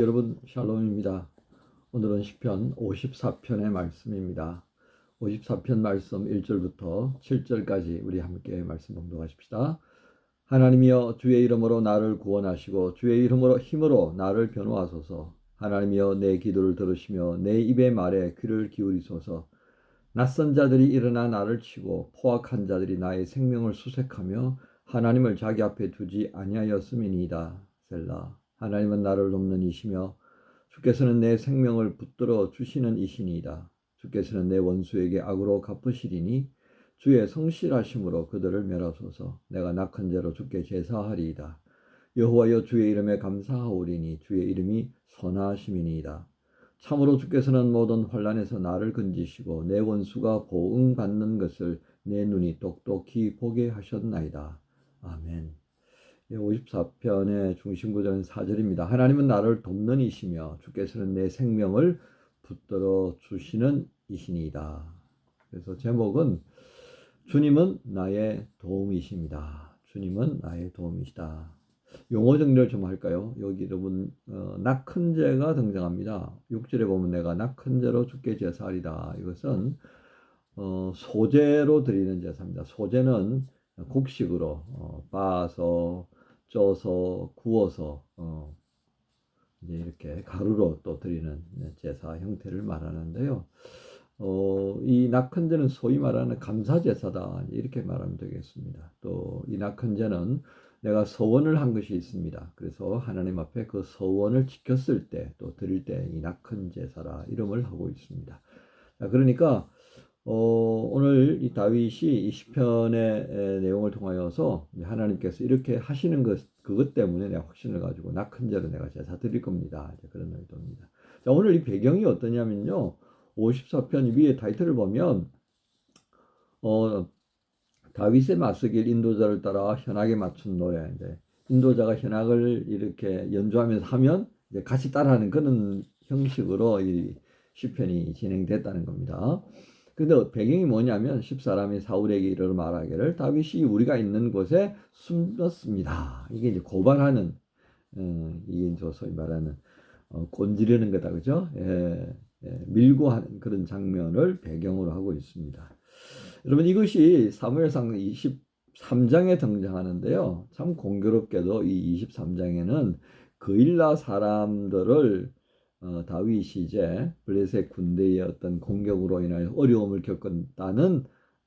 여러분 샬롬입니다. 오늘은 시편 54편의 말씀입니다. 54편 말씀 1절부터 7절까지 우리 함께 말씀 봉독하십시다. 하나님이여 주의 이름으로 나를 구원하시고 주의 이름으로 힘으로 나를 변호하소서. 하나님이여 내 기도를 들으시며 내 입의 말에 귀를 기울이소서. 낯선 자들이 일어나 나를 치고 포악한 자들이 나의 생명을 수색하며 하나님을 자기 앞에 두지 아니하였음이니이다. 셀라. 하나님은 나를 돕는 이시며 주께서는 내 생명을 붙들어 주시는 이시니이다. 주께서는 내 원수에게 악으로 갚으시리니 주의 성실하심으로 그들을 멸하소서. 내가 낙한 죄로 주께 제사하리이다. 여호와여 주의 이름에 감사하오리니 주의 이름이 선하심이니이다. 참으로 주께서는 모든 환난에서 나를 건지시고 내 원수가 보응받는 것을 내 눈이 똑똑히 보게 하셨나이다. 아멘. 54편의 중심구절은 4절입니다. 하나님은 나를 돕는 이시며 주께서는 내 생명을 붙들어 주시는 이시니이다. 그래서 제목은 주님은 나의 도움이십니다. 주님은 나의 도움이시다. 용어 정리를 좀 할까요? 여기 여러분 낙헌제가 등장합니다. 6절에 보면 내가 낙헌제로 주께 제사하리다. 이것은 소제로 드리는 제사입니다. 소제는 곡식으로 빻아서 쪄서 구워서 이제 이렇게 가루로 또 드리는 제사 형태를 말하는데요. 이 낙헌제는 소위 말하는 감사제사다 이렇게 말하면 되겠습니다. 또 이 낙헌제는 내가 서원을 한 것이 있습니다. 그래서 하나님 앞에 그 서원을 지켰을 때 또 드릴 때 이 낙헌제사라 이름을 하고 있습니다. 자, 그러니까 오늘 이 다윗이 이 시편의 내용을 통하여서 하나님께서 이렇게 하시는 그것 때문에 내가 확신을 가지고 낙헌제로 내가 제사 드릴 겁니다. 그런 의도입니다. 자, 오늘 이 배경이 어떠냐면요. 54편 위에 타이틀을 보면 다윗의 맞서길 인도자를 따라 현악에 맞춘 노래. 이제 인도자가 현악을 이렇게 연주하면서 하면 이제 같이 따라하는 그런 형식으로 이 시편이 진행됐다는 겁니다. 근데 배경이 뭐냐면 10사람이 사울에게 이르러 말하기를 다윗이 우리가 있는 곳에 숨었습니다. 이게 이제 고발하는 이게 이제 소위 말하는 꼰지르는 거다, 그죠? 밀고 하는 그런 장면을 배경으로 하고 있습니다. 여러분 이것이 사무엘상 23장에 등장하는데요. 참 공교롭게도 이 23장에는 그일라 사람들을 다윗이 이제 블레셋 군대의 어떤 공격으로 인하여 어려움을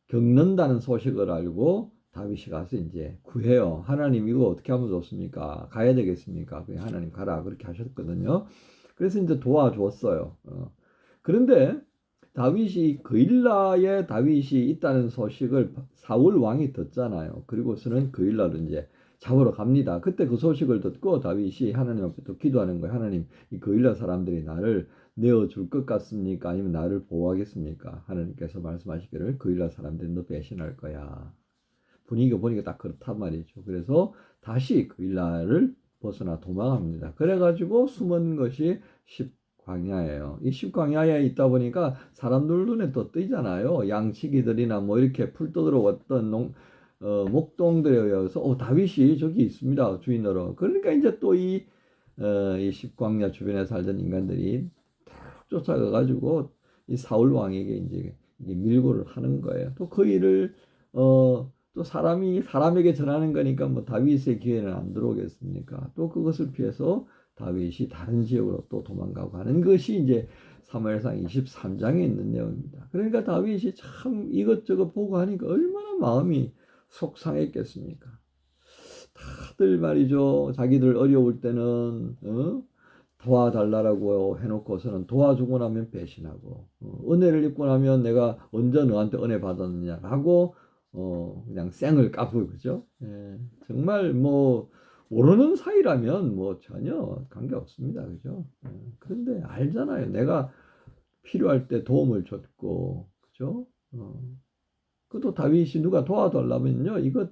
겪는다는 소식을 알고 다윗이 가서 이제 구해요. 하나님 이거 어떻게 하면 좋습니까? 가야 되겠습니까? 하나님 가라 그렇게 하셨거든요. 그래서 이제 도와줬어요. 그런데 다윗이 그일라에 다윗이 있다는 소식을 사울 왕이 듣잖아요. 그리고서는 그일라를 이제 잡으러 갑니다. 그때 그 소식을 듣고 다윗이 하나님 앞에 또 기도하는 거예요. 하나님, 이 그일라 사람들이 나를 내어줄 것 같습니까? 아니면 나를 보호하겠습니까? 하나님께서 말씀하시기를 그일라 사람들이 너 배신할 거야. 분위기가 보니까 딱 그렇단 말이죠. 그래서 다시 그일라를 벗어나 도망합니다. 그래가지고 숨은 것이 광야예요. 이 십광야에 있다 보니까 사람들 눈에 또 뜨이잖아요. 양치기들이나 뭐 이렇게 풀떠들어 왔던 목동들에 의해서 다윗이 저기 있습니다. 주인으로. 그러니까 이제 또 이 십광야 주변에 살던 인간들이 탁 쫓아가가지고 이 사울 왕에게 이제 밀고를 하는 거예요. 또 그 일을 또 사람에게 전하는 거니까 뭐 다윗의 기회는 안 들어오겠습니까? 또 그것을 피해서 다윗이 다른 지역으로 또 도망가고 하는 것이 이제 사무엘상 23장에 있는 내용입니다. 그러니까 다윗이 참 이것저것 보고 하니까 얼마나 마음이 속상했겠습니까? 다들 말이죠. 자기들 어려울 때는 도와달라고 해놓고서는 도와주고 나면 배신하고 은혜를 입고 나면 내가 언제 너한테 은혜 받았느냐라고 그냥 쌩을 까불고 그죠? 정말 뭐 모르는 사이라면 뭐 전혀 관계 없습니다. 그죠? 그런데 알잖아요. 내가 필요할 때 도움을 줬고, 그죠? 그것도 다윗이 누가 도와달라면요. 이거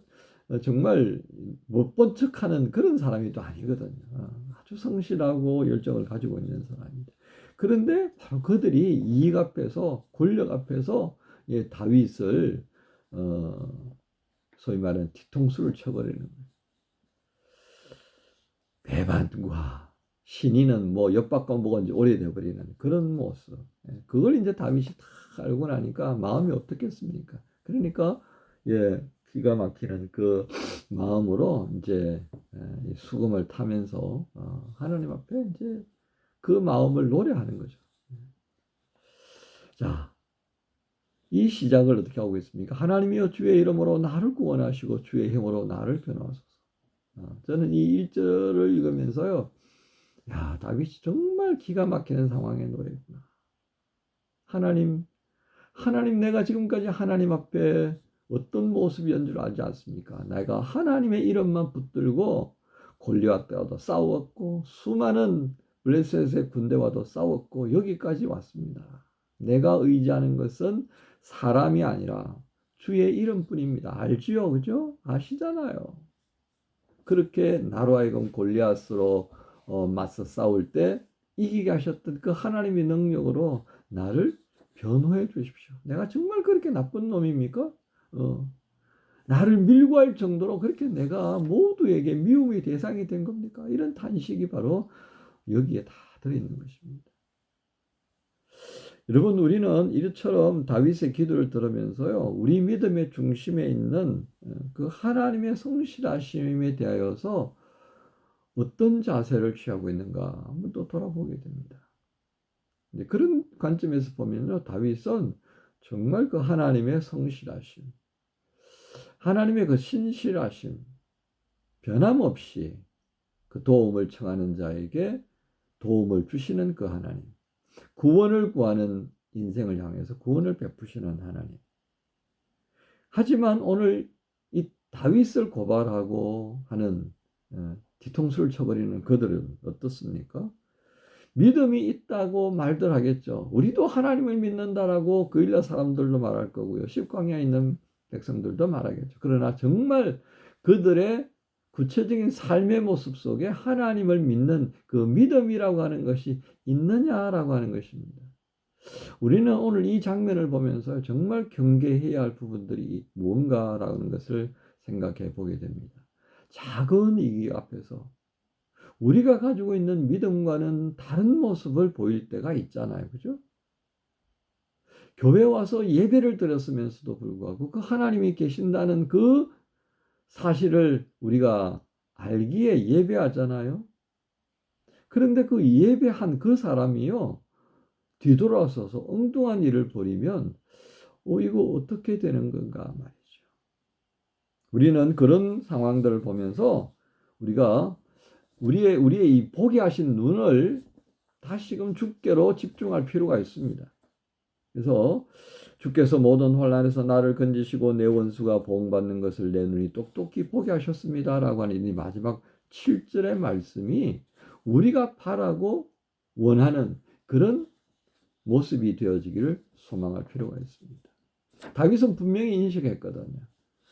정말 못 본 척하는 그런 사람이 또 아니거든요. 아주 성실하고 열정을 가지고 있는 사람입니다. 그런데 바로 그들이 이익 앞에서 권력 앞에서 다윗을 소위 말하는 뒤통수를 쳐버리는 거예요. 배반과 신인은 뭐 엿바꿔 먹은 지 오래돼 버리는 그런 모습. 그걸 이제 다윗이 다 알고 나니까 마음이 어떻겠습니까? 그러니까 예, 기가 막히는 그 마음으로 이제 이 수금을 타면서 하나님 앞에 이제 그 마음을 노래하는 거죠. 자, 이 시작을 어떻게 하고 있습니까? 하나님이여 주의 이름으로 나를 구원하시고 주의 힘으로 나를 변호하소서. 저는 이 1절을 읽으면서요. 야, 다윗이 정말 기가 막히는 상황의 노래구나. 하나님 내가 지금까지 하나님 앞에 어떤 모습이었는 줄 알지 않습니까? 내가 하나님의 이름만 붙들고 골리앗과도 싸웠고 수많은 블레셋의 군대와도 싸웠고 여기까지 왔습니다. 내가 의지하는 것은 사람이 아니라 주의 이름뿐입니다. 알지요? 그죠? 아시잖아요. 그렇게 나로 하여금 골리앗으로 맞서 싸울 때 이기게 하셨던 그 하나님의 능력으로 나를 변호해 주십시오. 내가 정말 그렇게 나쁜 놈입니까? 나를 밀고 할 정도로 그렇게 내가 모두에게 미움의 대상이 된 겁니까? 이런 탄식이 바로 여기에 다 들어있는 것입니다. 여러분, 우리는 이처럼 다윗의 기도를 들으면서요, 우리 믿음의 중심에 있는 그 하나님의 성실하심에 대하여서 어떤 자세를 취하고 있는가 한번 또 돌아보게 됩니다. 그런 관점에서 보면요, 다윗은 정말 그 하나님의 성실하심, 하나님의 그 신실하심, 변함없이 그 도움을 청하는 자에게 도움을 주시는 그 하나님, 구원을 구하는 인생을 향해서 구원을 베푸시는 하나님. 하지만 오늘 이 다윗을 고발하고 하는 뒤통수를 쳐버리는 그들은 어떻습니까? 믿음이 있다고 말들 하겠죠. 우리도 하나님을 믿는다라고 그일라 사람들도 말할 거고요. 십광야에 있는 백성들도 말하겠죠. 그러나 정말 그들의 구체적인 삶의 모습 속에 하나님을 믿는 그 믿음이라고 하는 것이 있느냐라고 하는 것입니다. 우리는 오늘 이 장면을 보면서 정말 경계해야 할 부분들이 무언가라는 것을 생각해 보게 됩니다. 작은 이기 앞에서 우리가 가지고 있는 믿음과는 다른 모습을 보일 때가 있잖아요. 그죠? 교회 와서 예배를 드렸으면서도 불구하고 그 하나님이 계신다는 그 사실을 우리가 알기에 예배하잖아요. 그런데 그 예배한 그 사람이요, 뒤돌아서서 엉뚱한 일을 벌이면 이거 어떻게 되는 건가 말이죠. 우리는 그런 상황들을 보면서 우리가 우리의 이 보게 하신 눈을 다시금 주께로 집중할 필요가 있습니다. 그래서 주께서 모든 환난에서 나를 건지시고 내 원수가 보응받는 것을 내 눈이 똑똑히 보게 하셨습니다라고 하는 이 마지막 7절의 말씀이 우리가 바라고 원하는 그런 모습이 되어지기를 소망할 필요가 있습니다. 다윗은 분명히 인식했거든요.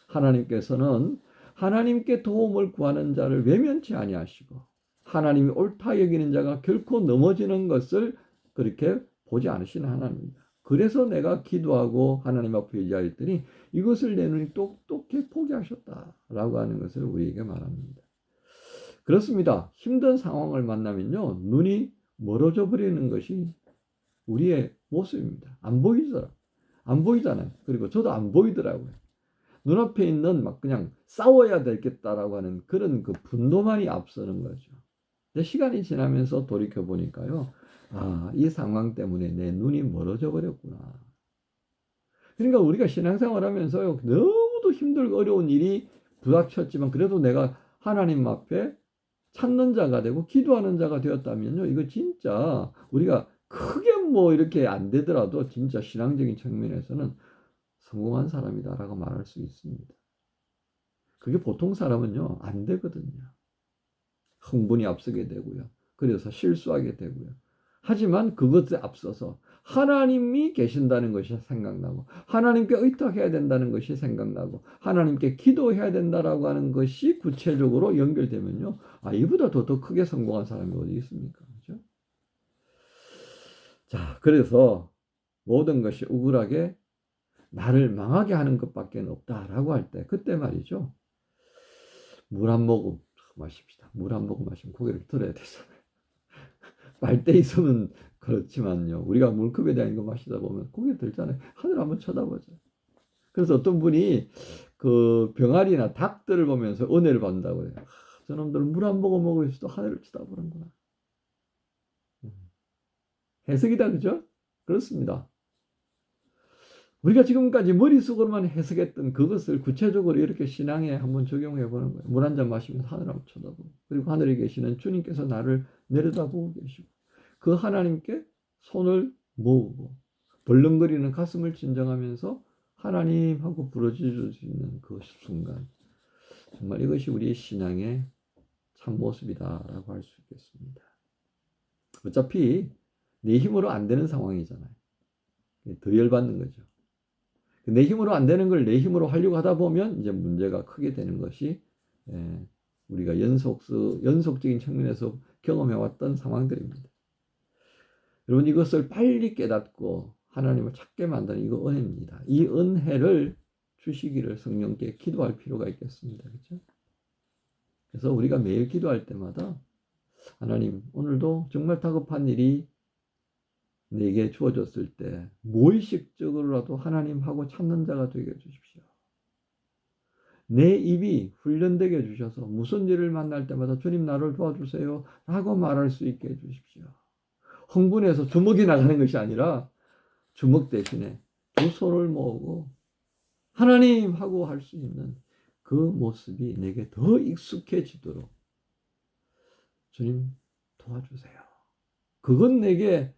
하나님께서는 하나님께 도움을 구하는 자를 외면치 아니하시고 하나님이 옳다 여기는 자가 결코 넘어지는 것을 그렇게 보지 않으시는 하나님입니다. 그래서 내가 기도하고 하나님 앞에 의지하였더니 이것을 내 눈이 똑똑히 포기하셨다라고 하는 것을 우리에게 말합니다. 그렇습니다. 힘든 상황을 만나면요, 눈이 멀어져 버리는 것이 우리의 모습입니다. 안 보이잖아요. 그리고 저도 안 보이더라고요. 눈앞에 있는 막 그냥 싸워야 되겠다라고 하는 그런 그 분노만이 앞서는 거죠. 근데 시간이 지나면서 돌이켜 보니까요, 이 상황 때문에 내 눈이 멀어져 버렸구나. 그러니까 우리가 신앙생활 하면서요, 너무도 힘들고 어려운 일이 부닥쳤지만 그래도 내가 하나님 앞에 찾는 자가 되고 기도하는 자가 되었다면요, 이거 진짜 우리가 크게 뭐 이렇게 안 되더라도 진짜 신앙적인 측면에서는 성공한 사람이다라고 말할 수 있습니다. 그게 보통 사람은요, 안 되거든요. 흥분이 앞서게 되고요. 그래서 실수하게 되고요. 하지만 그것에 앞서서 하나님이 계신다는 것이 생각나고 하나님께 의탁해야 된다는 것이 생각나고 하나님께 기도해야 된다라고 하는 것이 구체적으로 연결되면요, 이보다 더 크게 성공한 사람이 어디 있습니까? 그렇죠? 자, 그래서 모든 것이 우울하게 나를 망하게 하는 것밖에 없다라고 할 때, 그때 말이죠, 물 한 모금 마십시다. 물 한 모금 마시면 고개를 들어야 되잖아요. 말 때 있으면 그렇지만요. 우리가 물컵에 대한 거 마시다 보면 고개 들잖아요. 하늘 한번 쳐다보죠. 그래서 어떤 분이 그 병아리나 닭들을 보면서 은혜를 받는다고 그래요. 저놈들 물 한 모금 먹고 있어도 하늘을 쳐다보는구나. 해석이다, 그죠? 그렇습니다. 우리가 지금까지 머릿속으로만 해석했던 그것을 구체적으로 이렇게 신앙에 한번 적용해 보는 거예요. 물 한 잔 마시면서 하늘 한번 쳐다보고, 그리고 하늘에 계시는 주님께서 나를 내려다보고 계시고, 그 하나님께 손을 모으고 벌렁거리는 가슴을 진정하면서 하나님하고 부르짖을 수 있는 그 순간, 정말 이것이 우리의 신앙의 참 모습이다라고 할 수 있겠습니다. 어차피 내 힘으로 안 되는 상황이잖아요. 더 열받는 거죠. 내 힘으로 안 되는 걸 내 힘으로 하려고 하다 보면 이제 문제가 크게 되는 것이 우리가 연속적인 측면에서 경험해왔던 상황들입니다. 여러분, 이것을 빨리 깨닫고 하나님을 찾게 만드는 이거 은혜입니다. 이 은혜를 주시기를 성령께 기도할 필요가 있겠습니다. 그렇죠? 그래서 우리가 매일 기도할 때마다 하나님, 오늘도 정말 다급한 일이 내게 주어졌을 때 무의식적으로라도 하나님하고 찾는 자가 되게 해주십시오. 내 입이 훈련되게 해주셔서 무슨 일을 만날 때마다 주님 나를 도와주세요 라고 말할 수 있게 해주십시오. 흥분해서 주먹이 나가는 것이 아니라 주먹 대신에 두 손을 모으고 하나님 하고 할 수 있는 그 모습이 내게 더 익숙해지도록 주님 도와주세요. 그건 내게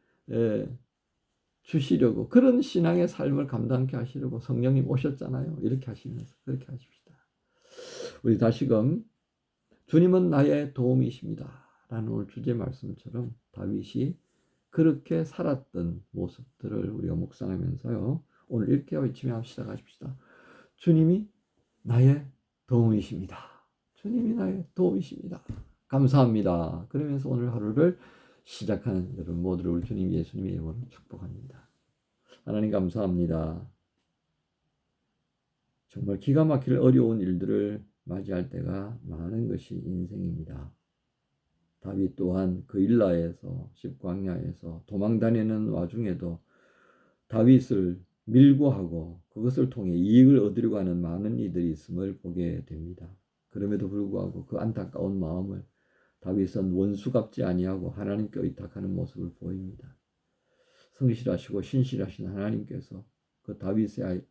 주시려고, 그런 신앙의 삶을 감당케 하시려고 성령님 오셨잖아요. 이렇게 하시면서 그렇게 하십시다. 우리 다시금 주님은 나의 도움이십니다 라는 오늘 주제 말씀처럼 다윗이 그렇게 살았던 모습들을 우리가 묵상하면서요, 오늘 이렇게 외치며 시작하십시다. 주님이 나의 도움이십니다. 주님이 나의 도움이십니다. 감사합니다. 그러면서 오늘 하루를 시작하는 여러분 모두를 우리 주님 예수님의 이름으로 축복합니다. 하나님 감사합니다. 정말 기가 막힐 어려운 일들을 맞이할 때가 많은 것이 인생입니다. 다윗 또한 그 일라에서 십광야에서 도망다니는 와중에도 다윗을 밀고하고 그것을 통해 이익을 얻으려고 하는 많은 이들이 있음을 보게 됩니다. 그럼에도 불구하고 그 안타까운 마음을 다윗은 원수갑지 아니하고 하나님께 의탁하는 모습을 보입니다. 성실하시고 신실하신 하나님께서 그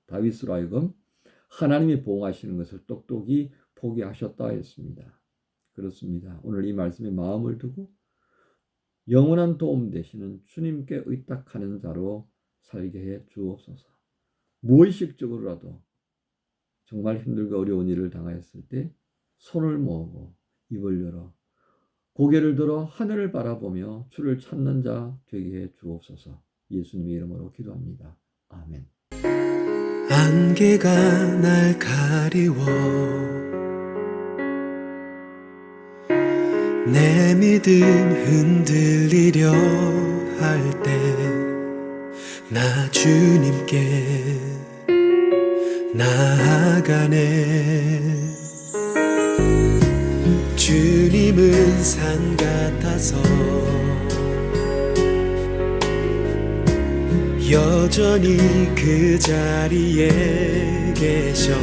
다윗으로 하여금 하나님이 보호하시는 것을 똑똑히 포기하셨다 했습니다. 그렇습니다. 오늘 이 말씀에 마음을 두고 영원한 도움 되시는 주님께 의탁하는 자로 살게 해 주옵소서. 무의식적으로라도 정말 힘들고 어려운 일을 당하였을 때 손을 모으고 입을 열어 고개를 들어 하늘을 바라보며 주를 찾는 자 되게 해 주옵소서. 예수님의 이름으로 기도합니다. 아멘. 안개가 날 가리워 내 믿음 흔들리려 할 때 나 주님께 나아가네. 주님은 산 같아서 여전히 그 자리에 계셔.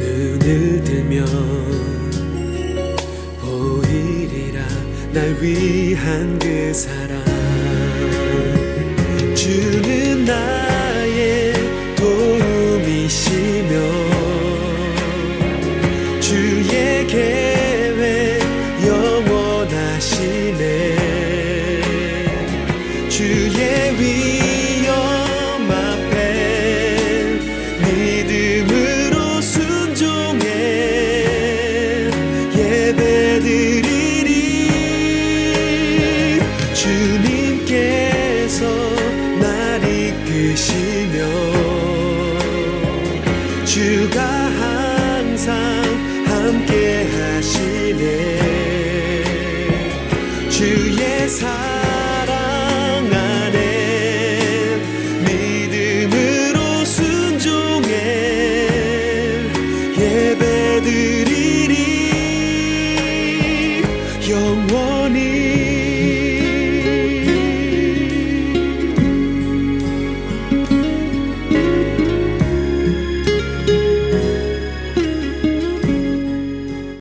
눈을 들면 보이리라 날 위한 그 사랑. 주는 나의 도움이시며 주의 계획 영원하시네. 주의 위엄 앞에 믿음으로 순종해 예배드리리. 주님께서 날 이끄시며 주가 항상 함께 하시네. 주의 사랑